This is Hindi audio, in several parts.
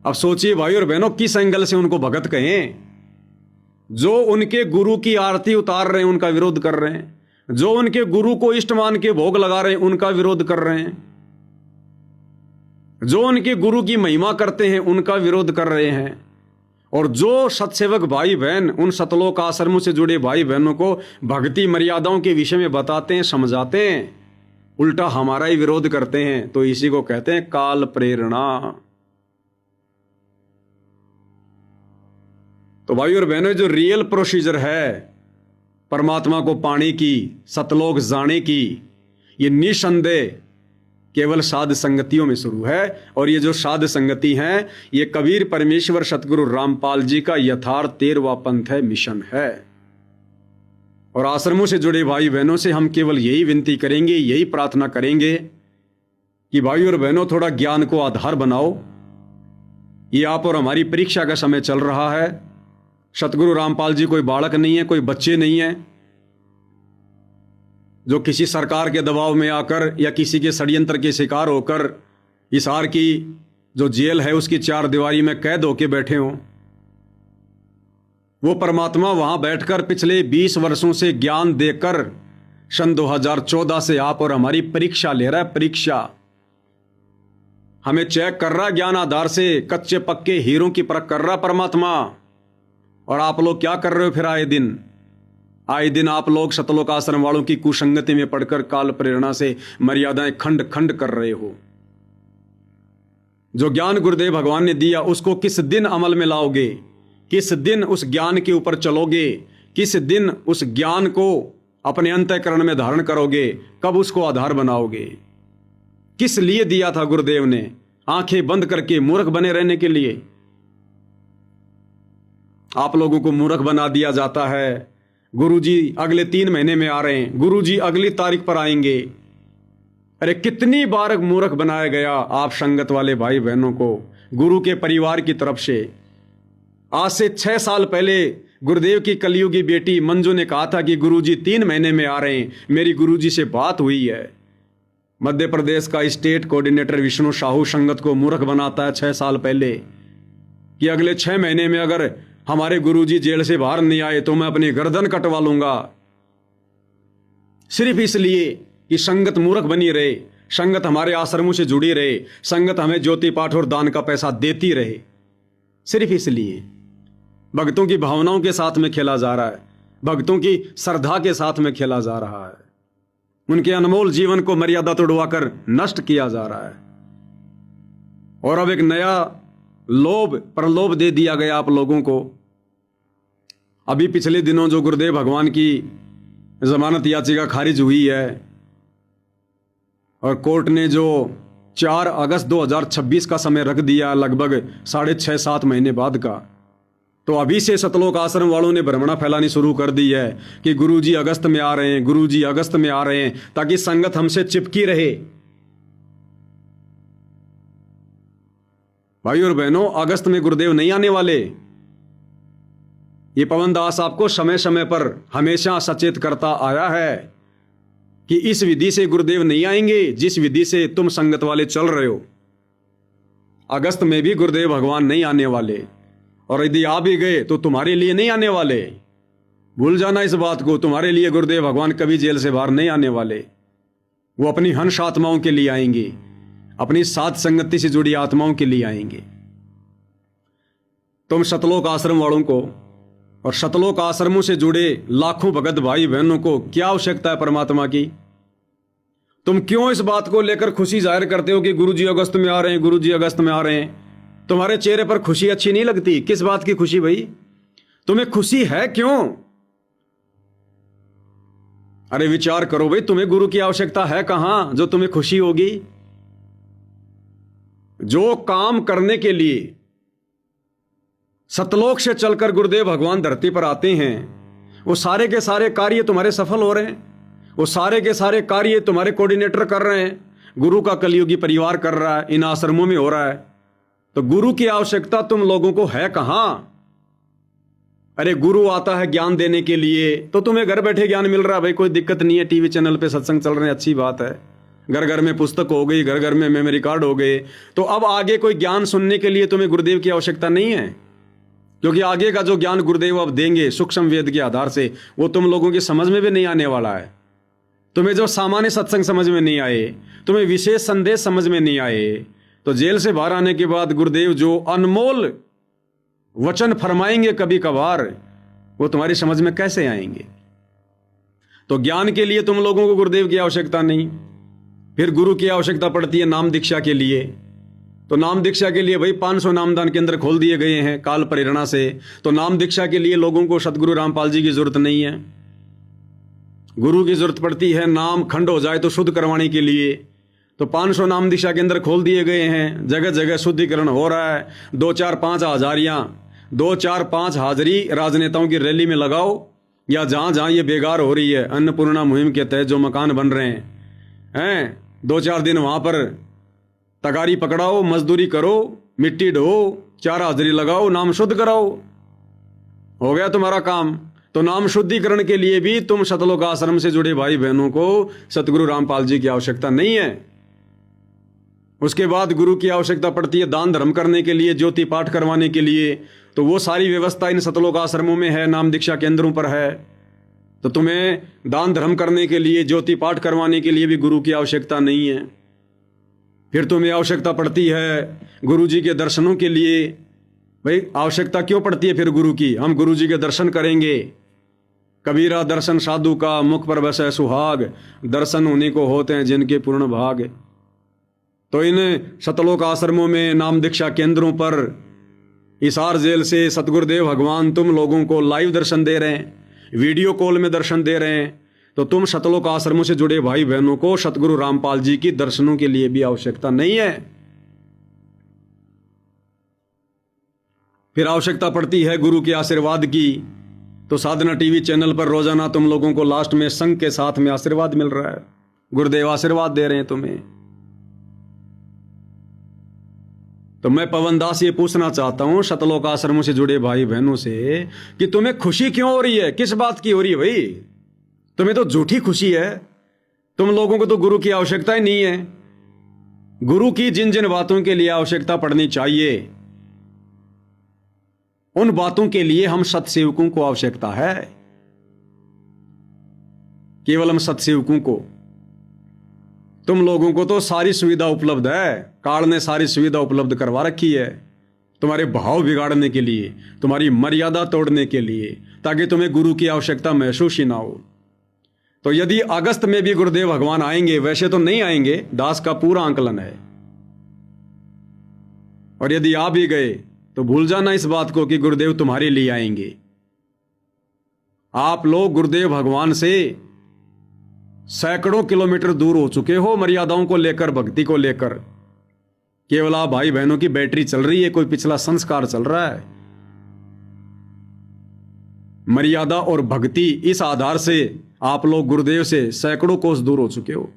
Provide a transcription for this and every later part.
अब सोचिए भाई और बहनों, किस एंगल से उनको भगत कहें? जो उनके गुरु की आरती उतार रहे हैं उनका विरोध कर रहे हैं, जो उनके गुरु को इष्ट मान के भोग लगा रहे हैं उनका विरोध कर रहे हैं, जो उनके गुरु की महिमा करते हैं उनका विरोध कर रहे हैं, और जो सत्सेवक भाई बहन उन सतलोक आश्रमों से जुड़े भाई बहनों को भक्ति मर्यादाओं के विषय में बताते हैं, समझाते हैं, उल्टा हमारा ही विरोध करते हैं। तो इसी को कहते हैं काल प्रेरणा। तो भाई और बहनों, जो रियल प्रोसीजर है परमात्मा को पाने की, सतलोक जाने की, ये निसंदेह केवल साध संगतियों में शुरू है। और ये जो साध संगति हैं, ये कबीर परमेश्वर सतगुरु रामपाल जी का यथार्थ 13वां पंथ है, मिशन है। और आश्रमों से जुड़े भाई बहनों से हम केवल यही विनती करेंगे, यही प्रार्थना करेंगे कि भाई और बहनों, थोड़ा ज्ञान को आधार बनाओ। ये आप और हमारी परीक्षा का समय चल रहा है। सतगुरु रामपाल जी कोई बालक नहीं है, कोई बच्चे नहीं है जो किसी सरकार के दबाव में आकर या किसी के षड्यंत्र के शिकार होकर हिसार की जो जेल है उसकी 4 दीवारी में कैद होके बैठे हों। वो परमात्मा वहां बैठकर पिछले 20 वर्षों से ज्ञान देकर सन 2014 से आप और हमारी परीक्षा ले रहा है। परीक्षा हमें चेक कर रहा है, ज्ञान आधार से कच्चे पक्के हीरों की परख कर रहा परमात्मा। और आप लोग क्या कर रहे हो फिर? आए दिन आप लोग सतलोक आश्रम वालों की कुसंगति में पड़कर काल प्रेरणा से मर्यादाएं खंड खंड कर रहे हो। जो ज्ञान गुरुदेव भगवान ने दिया उसको किस दिन अमल में लाओगे? किस दिन उस ज्ञान के ऊपर चलोगे? किस दिन उस ज्ञान को अपने अंतःकरण में धारण करोगे? कब उसको आधार बनाओगे? किस लिए दिया था गुरुदेव ने? आंखें बंद करके मूर्ख बने रहने के लिए? आप लोगों को मूर्ख बना दिया जाता है। गुरुजी अगले 3 महीने में आ रहे हैं, गुरुजी अगली तारीख पर आएंगे। अरे कितनी बार मूर्ख बनाया गया आप संगत वाले भाई बहनों को गुरु के परिवार की तरफ से। आज से 6 साल पहले गुरुदेव की कलयुगी बेटी मंजू ने कहा था कि गुरुजी 3 महीने में आ रहे हैं। मेरी गुरुजी से बात हुई है। मध्य प्रदेश का स्टेट कोऑर्डिनेटर विष्णु साहू संगत को मूर्ख बनाता है 6 साल पहले कि अगले 6 महीने में अगर हमारे गुरुजी जेल से बाहर नहीं आए तो मैं अपनी गर्दन कटवा लूंगा। सिर्फ इसलिए कि संगत मूर्ख बनी रहे, संगत हमारे आश्रमों से जुड़ी रहे, संगत हमें ज्योति पाठ और दान का पैसा देती रहे। सिर्फ इसलिए भक्तों की भावनाओं के साथ में खेला जा रहा है, भक्तों की श्रद्धा के साथ में खेला जा रहा है, उनके अनमोल जीवन को मर्यादा तोड़वाकर नष्ट किया जा रहा है। और अब एक नया लोभ प्रलोभ दे दिया गया आप लोगों को। अभी पिछले दिनों जो गुरुदेव भगवान की जमानत याचिका खारिज हुई है और कोर्ट ने जो 4 अगस्त 2026 का समय रख दिया, लगभग 6.5-7 महीने बाद का, तो अभी से सतलोक आश्रम वालों ने भ्रमणा फैलानी शुरू कर दी है कि गुरुजी अगस्त में आ रहे हैं, गुरुजी अगस्त में आ रहे हैं, ताकि संगत हमसे चिपकी रहे। भाई और बहनों, अगस्त में गुरुदेव नहीं आने वाले। ये पवन दास आपको समय समय पर हमेशा सचेत करता आया है कि इस विधि से गुरुदेव नहीं आएंगे जिस विधि से तुम संगत वाले चल रहे हो। अगस्त में भी गुरुदेव भगवान नहीं आने वाले, और यदि आ भी गए तो तुम्हारे लिए नहीं आने वाले। भूल जाना इस बात को, तुम्हारे लिए गुरुदेव भगवान कभी जेल से बाहर नहीं आने वाले। वो अपनी हंस आत्माओं के लिए आएंगे, अपनी साथ संगति से जुड़ी आत्माओं के लिए आएंगे। तुम सतलोक आश्रम वालों को और सतलोक आश्रमों से जुड़े लाखों भगत भाई बहनों को क्या आवश्यकता है परमात्मा की? तुम क्यों इस बात को लेकर खुशी जाहिर करते हो कि गुरुजी अगस्त में आ रहे हैं, गुरुजी अगस्त में आ रहे हैं? तुम्हारे चेहरे पर खुशी अच्छी नहीं लगती? किस बात की खुशी भाई? तुम्हें खुशी है क्यों? अरे विचार करो भाई, तुम्हें गुरु की आवश्यकता है कहां जो तुम्हें खुशी होगी? जो काम करने के लिए सतलोक से चलकर गुरुदेव भगवान धरती पर आते हैं, वो सारे के सारे कार्य तुम्हारे सफल हो रहे हैं। वो सारे के सारे कार्य तुम्हारे कोऑर्डिनेटर कर रहे हैं, गुरु का कलयुगी परिवार कर रहा है, इन आश्रमों में हो रहा है। तो गुरु की आवश्यकता तुम लोगों को है कहां? अरे गुरु आता है ज्ञान देने के लिए, तो तुम्हें घर बैठे ज्ञान मिल रहा है भाई, कोई दिक्कत नहीं है। टीवी चैनल पे सत्संग चल रहे हैं, अच्छी बात है। घर घर में पुस्तक हो गई, घर घर में मेमोरी कार्ड हो गए, तो अब आगे कोई ज्ञान सुनने के लिए तुम्हें गुरुदेव की आवश्यकता नहीं है, क्योंकि आगे का जो ज्ञान गुरुदेव अब देंगे सूक्ष्म वेद के आधार से, वो तुम लोगों की समझ में भी नहीं आने वाला है। तुम्हें जो सामान्य सत्संग समझ में नहीं आए, तुम्हें विशेष संदेश समझ में नहीं आए, तो जेल से बाहर आने के बाद गुरुदेव जो अनमोल वचन फरमाएंगे कभी कभार, वो तुम्हारी समझ में कैसे आएंगे। तो ज्ञान के लिए तुम लोगों को गुरुदेव की आवश्यकता नहीं। फिर गुरु की आवश्यकता पड़ती है नाम दीक्षा के लिए। तो नाम दीक्षा के लिए भाई 500 नामदान केंद्र खोल दिए गए हैं काल प्रेरणा से। तो नाम दीक्षा के लिए लोगों को सतगुरु रामपाल जी की जरूरत नहीं है, गुरु की जरूरत पड़ती है नाम खंड हो जाए तो शुद्ध करवाने के लिए। तो 500 नाम दीक्षा केंद्र खोल दिए गए हैं, जगह जगह शुद्धिकरण हो रहा है। 2-4-5 हाजारियां, 2-4-5 हाजिरी राजनेताओं की रैली में लगाओ, या जहां जहां ये बेकार हो रही है अन्नपूर्णा मुहिम के तहत जो मकान बन रहे हैं 2-4 दिन वहां पर तगारी पकड़ाओ, मजदूरी करो, मिट्टी ढो, 4 हाजिरी लगाओ, नाम शुद्ध कराओ, हो गया तुम्हारा काम। तो नाम शुद्धिकरण के लिए भी तुम सतलोक आश्रम से जुड़े भाई बहनों को सतगुरु रामपाल जी की आवश्यकता नहीं है। उसके बाद गुरु की आवश्यकता पड़ती है दान धर्म करने के लिए, ज्योति पाठ करवाने के लिए। तो वो सारी व्यवस्था इन सतलोक आश्रमों में है, नाम दीक्षा केंद्रों पर है। तो तुम्हें दान धर्म करने के लिए, ज्योति पाठ करवाने के लिए भी गुरु की आवश्यकता नहीं है। फिर तुम्हें आवश्यकता पड़ती है गुरु जी के दर्शनों के लिए। भाई आवश्यकता क्यों पड़ती है फिर गुरु की? हम गुरु जी के दर्शन करेंगे। कबीरा दर्शन साधु का, मुख पर बसे सुहाग, दर्शन उन्हीं को होते हैं जिनके पूर्ण भाग। तो इन सतलोक आश्रमों में, नाम दीक्षा केंद्रों पर, हिसार जेल से सतगुरुदेव भगवान तुम लोगों को लाइव दर्शन दे रहे हैं, वीडियो कॉल में दर्शन दे रहे हैं। तो तुम सतलोक आश्रमों से जुड़े भाई बहनों को सतगुरु रामपाल जी की दर्शनों के लिए भी आवश्यकता नहीं है। फिर आवश्यकता पड़ती है गुरु के आशीर्वाद की। तो साधना टीवी चैनल पर रोजाना तुम लोगों को लास्ट में संघ के साथ में आशीर्वाद मिल रहा है, गुरुदेव आशीर्वाद दे रहे हैं तुम्हें। तो मैं पवन दास ये पूछना चाहता हूं सतलोक आश्रमों से जुड़े भाई बहनों से कि तुम्हें खुशी क्यों हो रही है, किस बात की हो रही है भाई? तुम्हें तो झूठी खुशी है। तुम लोगों को तो गुरु की आवश्यकता ही नहीं है। गुरु की जिन जिन बातों के लिए आवश्यकता पड़नी चाहिए, उन बातों के लिए हम सत्सेवकों को आवश्यकता है, केवल हम सत्सेवकों को। तुम लोगों को तो सारी सुविधा उपलब्ध है, काल ने सारी सुविधा उपलब्ध करवा रखी है तुम्हारे भाव बिगाड़ने के लिए, तुम्हारी मर्यादा तोड़ने के लिए, ताकि तुम्हें गुरु की आवश्यकता महसूस ही ना हो। तो यदि अगस्त में भी गुरुदेव भगवान आएंगे, वैसे तो नहीं आएंगे, दास का पूरा आंकलन है, और यदि आ भी गए तो भूल जाना इस बात को कि गुरुदेव तुम्हारे लिए आएंगे। आप लोग गुरुदेव भगवान से सैकड़ों किलोमीटर दूर हो चुके हो मर्यादाओं को लेकर, भक्ति को लेकर। केवल आप भाई बहनों की बैटरी चल रही है, कोई पिछला संस्कार चल रहा है। मर्यादा और भक्ति, इस आधार से आप लोग गुरुदेव से सैकड़ों कोस दूर हो चुके हो।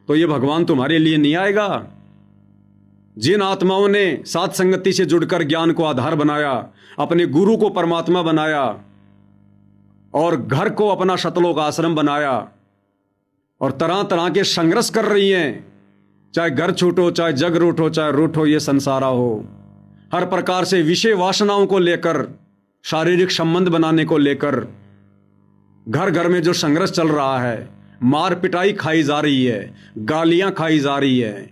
तो ये भगवान तुम्हारे लिए नहीं आएगा। जिन आत्माओं ने साथ संगति से जुड़कर ज्ञान को आधार बनाया, अपने गुरु को परमात्मा बनाया, और घर को अपना सतलोक आश्रम बनाया, और तरह तरह के संघर्ष कर रही हैं, चाहे घर छूटो, चाहे जग रूठो, चाहे रूठो ये संसारा हो, हर प्रकार से विषय वासनाओं को लेकर, शारीरिक संबंध बनाने को लेकर घर घर में जो संघर्ष चल रहा है, मार पिटाई खाई जा रही है, गालियां खाई जा रही है,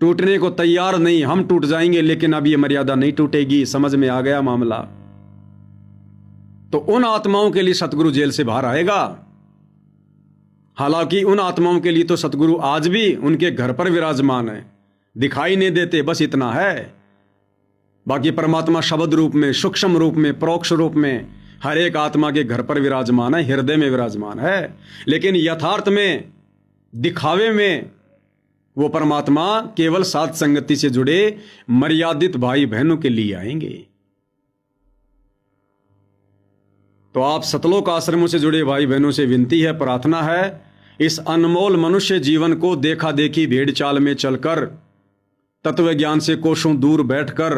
टूटने को तैयार नहीं, हम टूट जाएंगे लेकिन अब ये मर्यादा नहीं टूटेगी, समझ में आ गया मामला। तो उन आत्माओं के लिए सतगुरु जेल से बाहर आएगा। हालांकि उन आत्माओं के लिए तो सतगुरु आज भी उनके घर पर विराजमान है, दिखाई नहीं देते, बस इतना है। बाकी परमात्मा शब्द रूप में, सूक्ष्म रूप में, परोक्ष रूप में हर एक आत्मा के घर पर विराजमान है, हृदय में विराजमान है। लेकिन यथार्थ में, दिखावे में, वो परमात्मा केवल साथ संगति से जुड़े मर्यादित भाई बहनों के लिए आएंगे। तो आप सतलोक आश्रमों से जुड़े भाई बहनों से विनती है, प्रार्थना है, इस अनमोल मनुष्य जीवन को देखा देखी भेड़ चाल में चलकर, तत्व ज्ञान से कोसों दूर बैठकर,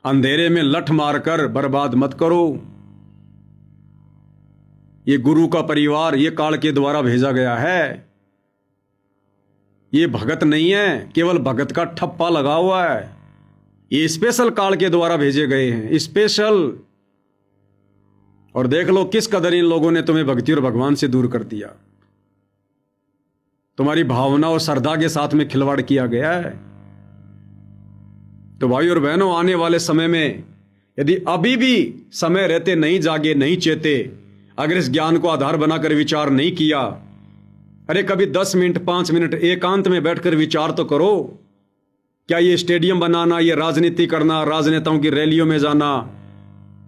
अंधेरे में लठ मारकर बर्बाद मत करो। ये गुरु का परिवार, ये काल के द्वारा भेजा गया है। ये भगत नहीं है, केवल भगत का ठप्पा लगा हुआ है। ये स्पेशल काल के द्वारा भेजे गए हैं, स्पेशल। और देख लो किस कदर इन लोगों ने तुम्हें भक्ति और भगवान से दूर कर दिया। तुम्हारी भावना और श्रद्धा के साथ में खिलवाड़ किया गया है। तो भाई और बहनों, आने वाले समय में यदि अभी भी समय रहते नहीं जागे, नहीं चेते, अगर इस ज्ञान को आधार बनाकर विचार नहीं किया, अरे कभी 10 मिनट 5 मिनट एकांत में बैठकर विचार तो करो। क्या ये स्टेडियम बनाना, ये राजनीति करना, राजनेताओं की रैलियों में जाना,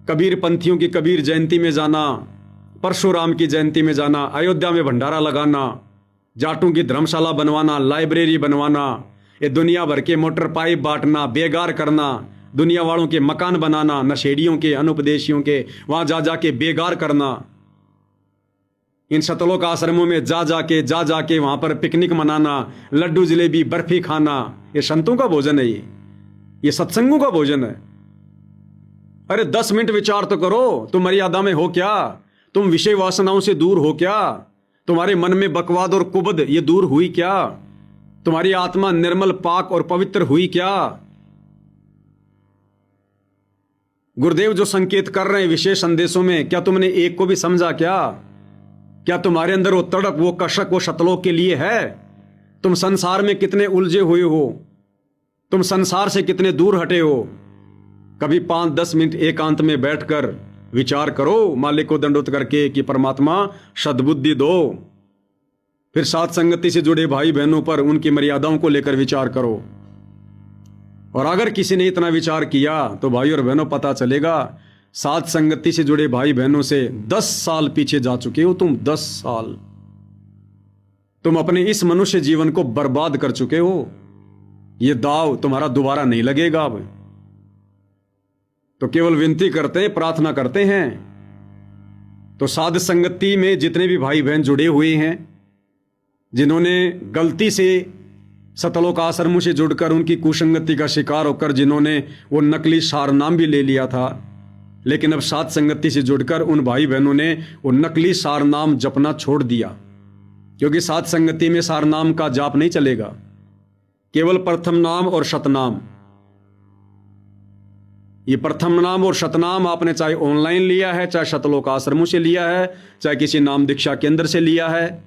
कबीर पंथियों की कबीर जयंती में जाना, परशुराम की जयंती में जाना, अयोध्या में भंडारा लगाना, जाटों की धर्मशाला बनवाना, लाइब्रेरी बनवाना, ये दुनिया भर के मोटर पाइप बांटना, बेगार करना, दुनिया वालों के मकान बनाना, नशेड़ियों के, अनुपदेशियों के वहां जा जाके बेगार करना, इन शतलोक आश्रमों में जा जाके वहां पर पिकनिक मनाना, लड्डू जलेबी बर्फी खाना, ये संतों का भोजन है। ये सत्संगों का भोजन है। अरे 10 मिनट विचार तो करो, तुम मर्यादा में हो क्या? तुम विषय वासनाओं से दूर हो क्या? तुम्हारे मन में बकवाद और कुबद ये दूर हुई क्या? तुम्हारी आत्मा निर्मल पाक और पवित्र हुई क्या? गुरुदेव जो संकेत कर रहे हैं विशेष संदेशों में, क्या तुमने एक को भी समझा क्या? क्या तुम्हारे अंदर वो तड़प, वो कशक, वो शतलोक के लिए है? तुम संसार में कितने उलझे हुए हो, तुम संसार से कितने दूर हटे हो? कभी 5-10 मिनट एकांत में बैठकर विचार करो, मालिक को दंडोत करके कि परमात्मा सद्बुद्धि दो। फिर साथ संगति से जुड़े भाई बहनों पर उनकी मर्यादाओं को लेकर विचार करो। और अगर किसी ने इतना विचार किया तो भाई और बहनों पता चलेगा, साथ संगति से जुड़े भाई बहनों से 10 साल पीछे जा चुके हो तुम। 10 साल तुम अपने इस मनुष्य जीवन को बर्बाद कर चुके हो। यह दाव तुम्हारा दोबारा नहीं लगेगा। अब तो केवल विनती करते हैं, प्रार्थना करते हैं। तो साध संगति में जितने भी भाई बहन जुड़े हुए हैं, जिन्होंने गलती से सतलोक आश्रमों से जुड़कर उनकी कुसंगति का शिकार होकर जिन्होंने वो नकली सार नाम भी ले लिया था, लेकिन अब साध संगति से जुड़कर उन भाई बहनों ने वो नकली सार नाम जपना छोड़ दिया, क्योंकि साध संगति में सार नाम का जाप नहीं चलेगा, केवल प्रथम नाम और शतनाम। ये प्रथम नाम और शतनाम आपने चाहे ऑनलाइन लिया है, चाहे शतलोक आश्रमों से लिया है, चाहे किसी नाम दीक्षा केंद्र से लिया है,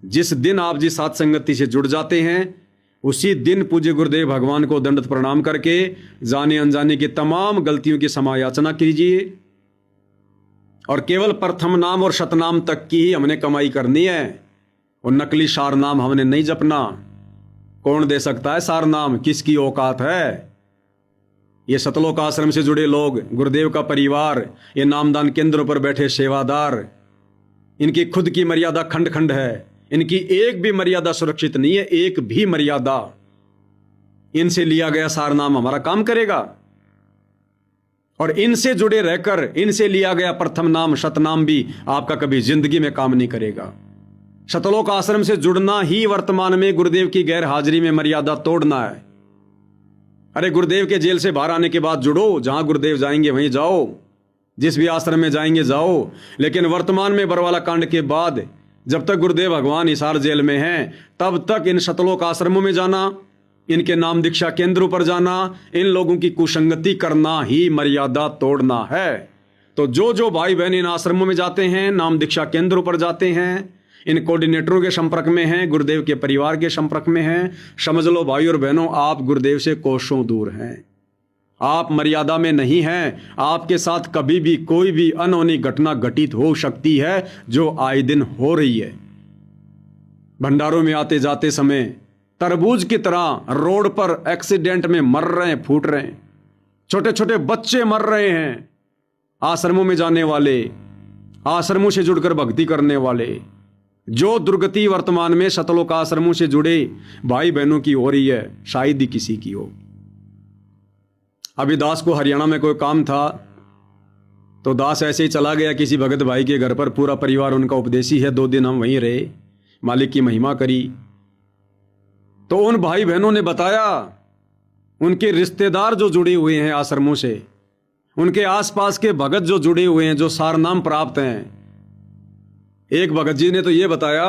जिस दिन आप जिस साध संगति से जुड़ जाते हैं उसी दिन पूज्य गुरुदेव भगवान को दंडवत प्रणाम करके जाने अनजाने की तमाम गलतियों की समायाचना कीजिए। और केवल प्रथम नाम और शतनाम तक की ही हमने कमाई करनी है, और नकली सार नाम हमने नहीं जपना। कौन दे सकता है सार नाम? किसकी औकात है? ये सतलोक आश्रम से जुड़े लोग, गुरुदेव का परिवार, ये नामदान केंद्रों पर बैठे सेवादार, इनकी खुद की मर्यादा खंड खंड है। इनकी एक भी मर्यादा सुरक्षित नहीं है, एक भी मर्यादा। इनसे लिया गया सार नाम हमारा काम करेगा, और इनसे जुड़े रहकर इनसे लिया गया प्रथम नाम शतनाम भी आपका कभी जिंदगी में काम नहीं करेगा। शतलोक आश्रम से जुड़ना ही वर्तमान में गुरुदेव की गैर हाजिरी में मर्यादा तोड़ना है। अरे गुरुदेव के जेल से बाहर आने के बाद जुड़ो, जहां गुरुदेव जाएंगे वहीं जाओ, जिस भी आश्रम में जाएंगे जाओ, लेकिन वर्तमान में बरवाला कांड के बाद जब तक गुरुदेव भगवान हिसार जेल में हैं, तब तक इन शतलोक आश्रमों में जाना, इनके नाम दीक्षा केंद्रों पर जाना, इन लोगों की कुसंगति करना ही मर्यादा तोड़ना है। तो जो जो भाई बहन इन आश्रमों में जाते हैं, नाम दीक्षा केंद्रों पर जाते हैं, इन कोऑर्डिनेटरों के संपर्क में हैं, गुरुदेव के परिवार के संपर्क में हैं, समझ लो भाई और बहनों, आप गुरुदेव से कोसों दूर हैं। आप मर्यादा में नहीं हैं। आपके साथ कभी भी कोई भी अनहोनी घटना घटित हो सकती है, जो आए दिन हो रही है। भंडारों में आते जाते समय तरबूज की तरह रोड पर एक्सीडेंट में मर रहे हैं, फूट रहे हैं, छोटे छोटे बच्चे मर रहे हैं। आश्रमों में जाने वाले, आश्रमों से जुड़कर भक्ति करने वाले, जो दुर्गति वर्तमान में शतलोक आश्रमों से जुड़े भाई बहनों की हो रही है, शायद ही किसी की हो। अभी दास को हरियाणा में कोई काम था, तो दास ऐसे ही चला गया किसी भगत भाई के घर पर। पूरा परिवार उनका उपदेशी है। 2 दिन हम वहीं रहे, मालिक की महिमा करी। तो उन भाई बहनों ने बताया, उनके रिश्तेदार जो जुड़े हुए हैं आश्रमों से, उनके आसपास के भगत जो जुड़े हुए हैं, जो सारनाम प्राप्त हैं, एक भगत जी ने तो ये बताया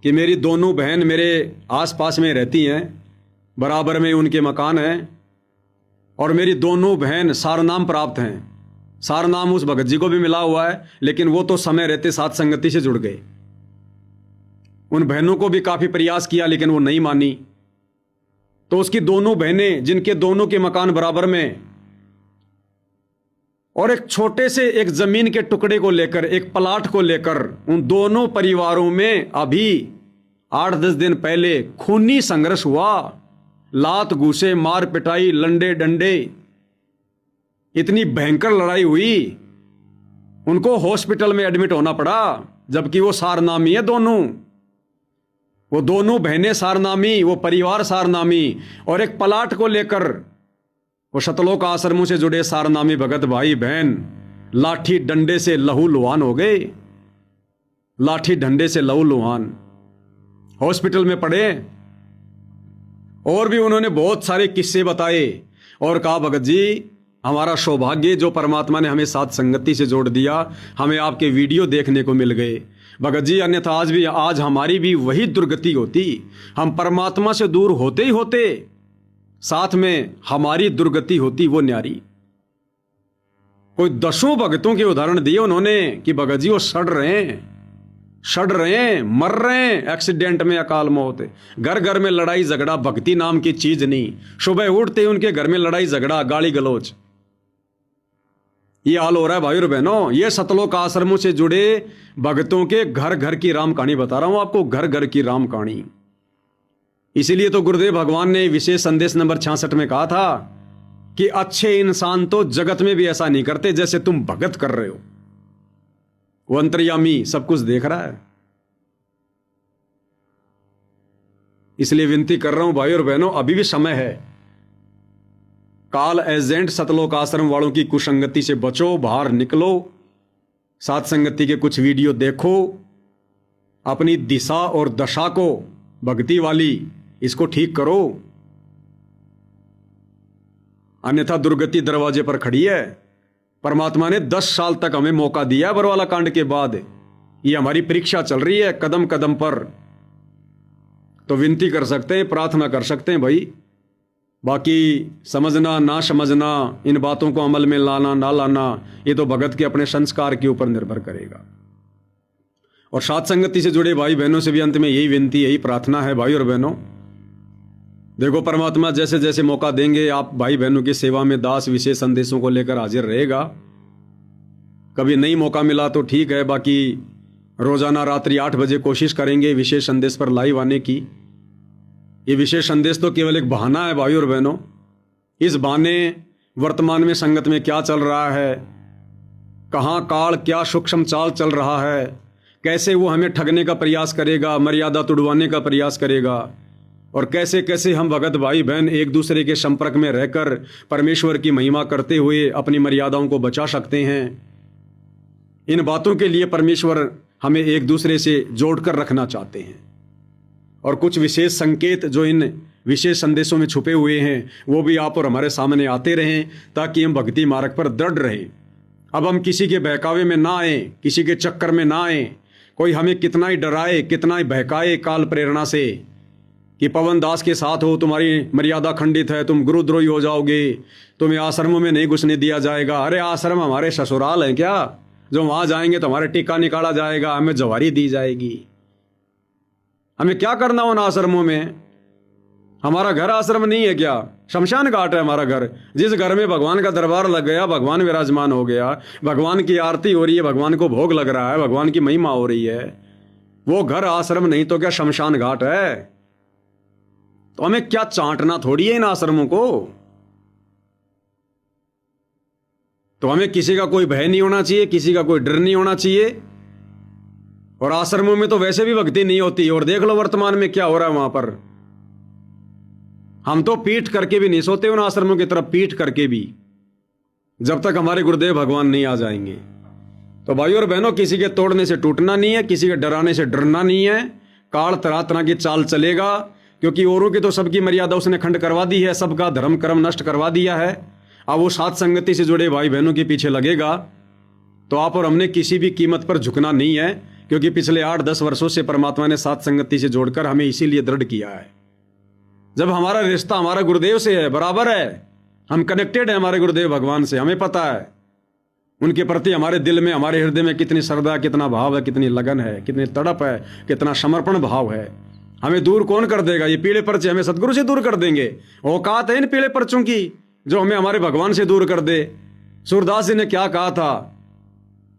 कि मेरी दोनों बहन मेरे आसपास में रहती हैं, बराबर में उनके मकान हैं, और मेरी दोनों बहन सारनाम प्राप्त हैं। सारनाम उस भगत जी को भी मिला हुआ है, लेकिन वो तो समय रहते साथ संगति से जुड़ गए। उन बहनों को भी काफी प्रयास किया, लेकिन वो नहीं मानी। तो उसकी दोनों बहनें, जिनके दोनों के मकान बराबर में, और एक छोटे से एक जमीन के टुकड़े को लेकर, एक प्लाट को लेकर, उन दोनों परिवारों में अभी 8-10 दिन पहले खूनी संघर्ष हुआ। लात घूसे, मार पिटाई, लंडे डंडे, इतनी भयंकर लड़ाई हुई। उनको हॉस्पिटल में एडमिट होना पड़ा, जबकि वो सारनामी है दोनों। वो दोनों बहनें सारनामी, वो परिवार सारनामी, और एक प्लाट को लेकर वो सतलोक आश्रमों से जुड़े सारनामी भगत भाई बहन लाठी डंडे से लहू लुहान हो गए। लाठी डंडे से लहू लुहान, हॉस्पिटल में पड़े। और भी उन्होंने बहुत सारे किस्से बताए और कहा, भगत जी हमारा सौभाग्य जो परमात्मा ने हमें साथ संगति से जोड़ दिया, हमें आपके वीडियो देखने को मिल गए भगत जी, अन्यथा आज हमारी भी वही दुर्गति होती। हम परमात्मा से दूर होते ही होते साथ में हमारी दुर्गति होती वो न्यारी। कोई 10 भगतों के उदाहरण दिए उन्होंने कि भगत जी वो सड़ रहे हैं, मर रहे हैं एक्सीडेंट में, अकाल मौत। घर घर में लड़ाई झगड़ा, भक्ति नाम की चीज नहीं। सुबह उठते ही उनके घर में लड़ाई झगड़ा, गाली गलौज, ये हाल हो रहा है भाई और बहनों। ये सतलोक आश्रमों से जुड़े भक्तों के घर घर की राम कहानी बता रहा हूं आपको, घर घर की राम कहानी। इसीलिए तो गुरुदेव भगवान ने विशेष संदेश नंबर 66 में कहा था कि अच्छे इंसान तो जगत में भी ऐसा नहीं करते जैसे तुम भगत कर रहे हो। वो अंतर्यामी सब कुछ देख रहा है। इसलिए विनती कर रहा हूं भाई और बहनों, अभी भी समय है। काल एजेंट सतलोक आश्रम वालों की कुसंगति से बचो, बाहर निकलो, साथ संगति के कुछ वीडियो देखो, अपनी दिशा और दशा को भक्ति वाली इसको ठीक करो, अन्यथा दुर्गति दरवाजे पर खड़ी है। परमात्मा ने 10 साल तक हमें मौका दिया बरवाला कांड के बाद। ये हमारी परीक्षा चल रही है कदम कदम पर। तो विनती कर सकते हैं, प्रार्थना कर सकते हैं भाई। बाकी समझना ना समझना, इन बातों को अमल में लाना ना लाना, ये तो भगत के अपने संस्कार के ऊपर निर्भर करेगा। और साथ संगति से जुड़े भाई बहनों से भी अंत में यही विनती, यही प्रार्थना है भाई और बहनों। देखो परमात्मा जैसे जैसे मौका देंगे, आप भाई बहनों की सेवा में दास विशेष संदेशों को लेकर हाजिर रहेगा। कभी नहीं मौका मिला तो ठीक है, बाकी रोजाना रात्रि 8 बजे कोशिश करेंगे विशेष संदेश पर लाइव आने की। ये विशेष संदेश तो केवल एक बहाना है भाई और बहनों। इस बहाने वर्तमान में संगत में क्या चल रहा है, कहाँ काल क्या सूक्ष्म चाल चल रहा है, कैसे वो हमें ठगने का प्रयास करेगा, मर्यादा तुड़वाने का प्रयास करेगा, और कैसे कैसे हम भगत भाई बहन एक दूसरे के संपर्क में रहकर परमेश्वर की महिमा करते हुए अपनी मर्यादाओं को बचा सकते हैं। इन बातों के लिए परमेश्वर हमें एक दूसरे से जोड़कर रखना चाहते हैं। और कुछ विशेष संकेत जो इन विशेष संदेशों में छुपे हुए हैं वो भी आप और हमारे सामने आते रहें, ताकि हम भक्ति मार्ग पर दृढ़ रहें। अब हम किसी के बहकावे में ना आए, किसी के चक्कर में ना आए। कोई हमें कितना ही डराए, कितना ही बहकाए काल प्रेरणा से कि पवन दास के साथ हो, तुम्हारी मर्यादा खंडित है, तुम गुरुद्रोही हो जाओगे, तुम्हें आश्रमों में नहीं घुसने दिया जाएगा। अरे आश्रम हमारे ससुराल हैं क्या, जो वहां जाएंगे तो हमारे टीका निकाला जाएगा, हमें जवारी दी जाएगी। हमें क्या करना उन आश्रमों में? हमारा घर आश्रम नहीं है क्या? शमशान घाट है हमारा घर। जिस घर में भगवान का दरबार लग गया, भगवान विराजमान हो गया, भगवान की आरती हो रही है, भगवान को भोग लग रहा है, भगवान की महिमा हो रही है, वो घर आश्रम नहीं तो क्या शमशान घाट है? तो हमें क्या चांटना थोड़ी है इन आश्रमों को। तो हमें किसी का कोई भय नहीं होना चाहिए, किसी का कोई डर नहीं होना चाहिए। और आश्रमों में तो वैसे भी भक्ति नहीं होती। और देख लो वर्तमान में क्या हो रहा है वहां पर। हम तो पीठ करके भी नहीं सोते उन आश्रमों की तरफ, पीठ करके भी, जब तक हमारे गुरुदेव भगवान नहीं आ जाएंगे। तो भाई और बहनों, किसी के तोड़ने से टूटना नहीं है, किसी के डराने से डरना नहीं है। काल तरह तरह की चाल चलेगा, क्योंकि औरों की तो सबकी मर्यादा उसने खंड करवा दी है, सबका धर्म कर्म नष्ट करवा दिया है। अब वो साथ संगति से जुड़े भाई बहनों के पीछे लगेगा। तो आप और हमने किसी भी कीमत पर झुकना नहीं है, क्योंकि पिछले 8-10 वर्षों से परमात्मा ने साथ संगति से जोड़कर हमें इसीलिए दृढ़ किया है। जब हमारा रिश्ता हमारा गुरुदेव से है, बराबर है, हम कनेक्टेड है हमारे गुरुदेव भगवान से, हमें पता है उनके प्रति हमारे दिल में, हमारे हृदय में कितनी श्रद्धा, कितना भाव है, कितनी लगन है, कितनी तड़प है, कितना समर्पण भाव है। हमें दूर कौन कर देगा? ये पीले पर्चे हमें सदगुरु से दूर कर देंगे। औकात है इन पीले पर्चों की जो हमें हमारे भगवान से दूर कर दे। सूरदास जी ने क्या कहा था?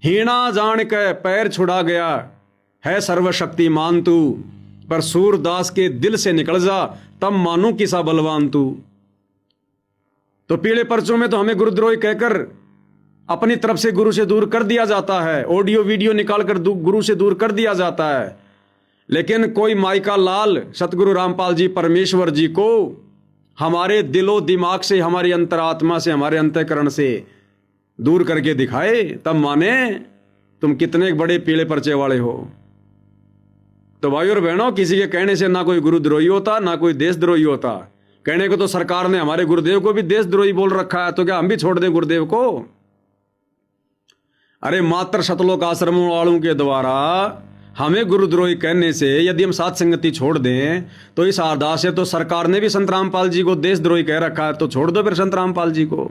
हीणा जान के पैर छुड़ा गया है सर्वशक्तिमान तू, पर सूरदास के दिल से निकल जा तब मानू किसा बलवान तू। तो पीले पर्चों में तो हमें गुरुद्रोही कहकर अपनी तरफ से गुरु से दूर कर दिया जाता है, ऑडियो वीडियो निकालकर गुरु से दूर कर दिया जाता है। लेकिन कोई माइका लाल सतगुरु रामपाल जी परमेश्वर जी को हमारे दिलो दिमाग से, हमारी अंतरात्मा से, हमारे अंतःकरण से दूर करके दिखाए, तब माने तुम कितने बड़े पीले पर्चे वाले हो। तो भाई और बहनों, किसी के कहने से ना कोई गुरुद्रोही होता, ना कोई देशद्रोही होता। कहने को तो सरकार ने हमारे गुरुदेव को भी देशद्रोही बोल रखा है, तो क्या हम भी छोड़ दें गुरुदेव को? अरे मात्र शतलोक आश्रमों वालों के द्वारा हमें गुरुद्रोही कहने से यदि हम साथ संगति छोड़ दें, तो इस आधार से तो सरकार ने भी संत रामपाल जी को देशद्रोही कह रखा है, तो छोड़ दो फिर संत रामपाल जी को।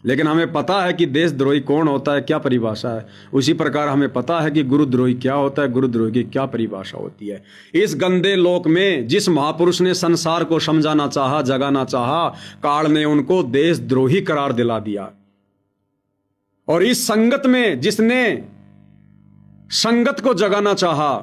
लेकिन हमें पता है कि देशद्रोही कौन होता है, क्या परिभाषा है। उसी प्रकार हमें पता है कि गुरुद्रोही क्या होता है, गुरुद्रोही की क्या परिभाषा होती है। इस गंदे लोक में जिस महापुरुष ने संसार को समझाना चाहा, जगाना चाहा, काल ने उनको देशद्रोही करार दिला दिया। और इस संगत में जिसने संगत को जगाना चाहा,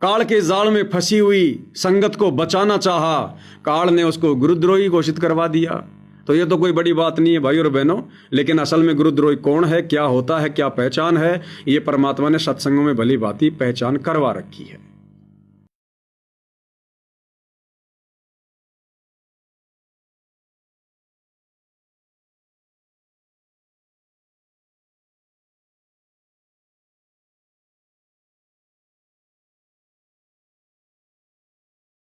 काल के जाल में फंसी हुई संगत को बचाना चाहा, काल ने उसको गुरुद्रोही घोषित करवा दिया। तो ये तो कोई बड़ी बात नहीं है भाई और बहनों। लेकिन असल में गुरुद्रोही कौन है, क्या होता है, क्या पहचान है, ये परमात्मा ने सत्संगों में भली भांति पहचान करवा रखी है।